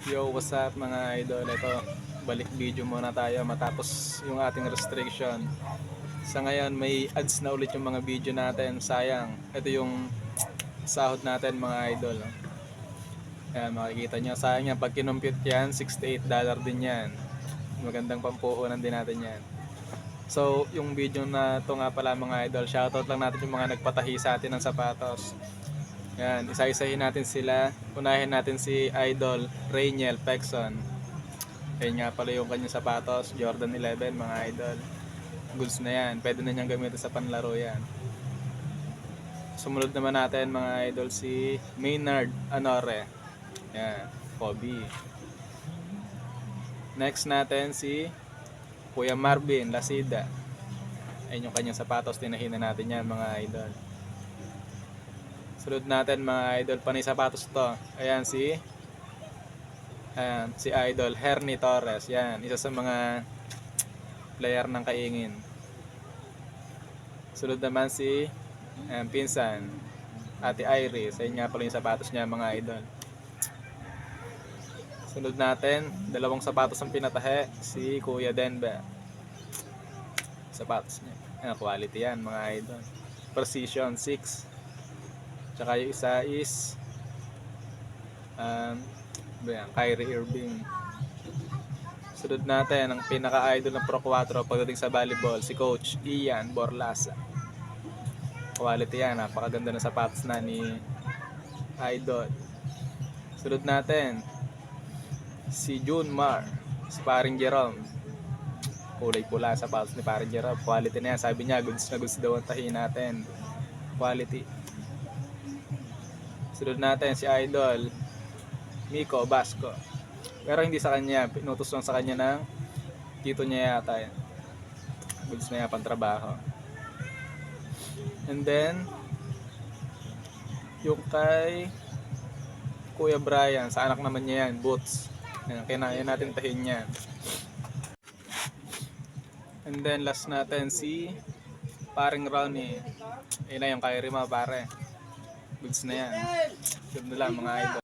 Yo, what's up mga idol? Ito, balik video muna tayo matapos yung ating restriction. Sa ngayon, may ads na ulit yung mga video natin. Sayang. Ito yung sahod natin mga idol. Ayan, makikita nyo. Sayang yan. Pag kinumpute yan, $68 din yan. Magandang pampuhunan din natin yan. So, yung video na to nga pala mga idol, shoutout lang natin yung mga nagpatahi sa atin ng sapatos. Yan, isa-isahin natin sila. Unahin natin si Idol Rainiel Pexon. Yan nga pala yung kanyang sapatos, Jordan 11 mga idol. Goods na yan, pwede na niyang gamitin sa panlaro yan. Sumunod naman natin mga idol si Maynard Anore. Yan, Kobe. Next natin si Kuya Marvin Lasida. Ayun yung kanyang sapatos, tinahin na natin yan mga idol. Sunod natin mga idol, panay sapatos to. Ayan si Idol Hernie Torres. Yan, isa sa mga player ng Kaingin. Sunod naman si pinsan Ate Iris. Ayun nga pala yung sapatos niya mga idol. Sunod natin, dalawang sapatos ang pinatahe, si Kuya Denver. Sapatos niya. Ayan, quality yan mga idol. Precision 6. Tsaka yung isa is Kyrie Irving. Sunod natin ang pinaka-idol ng Pro 4 pagdating sa volleyball, si Coach Ian Borlasa. Quality yan, napakaganda ng sapatos na ni Idol. Sunod natin si June Mar, si Paring Jerome. Kulay pula sapatos ni Paring Jerome. Quality na yan, sabi niya goods na goods daw ang tahi natin. Quality. Sunod natin si Idol Miko Basco. Pero hindi sa kanya, pinutos lang sa kanya ng tito niya yata yan. Goods na yan, pantrabaho. And then yung kay Kuya Brian, sa anak naman niya yan, boots. Yan, kinain natin tahin niya. And then last natin si Paring Ronnie. Ayun na yung Kyrie mga pare. Goods na yan. Good na lang mga idol.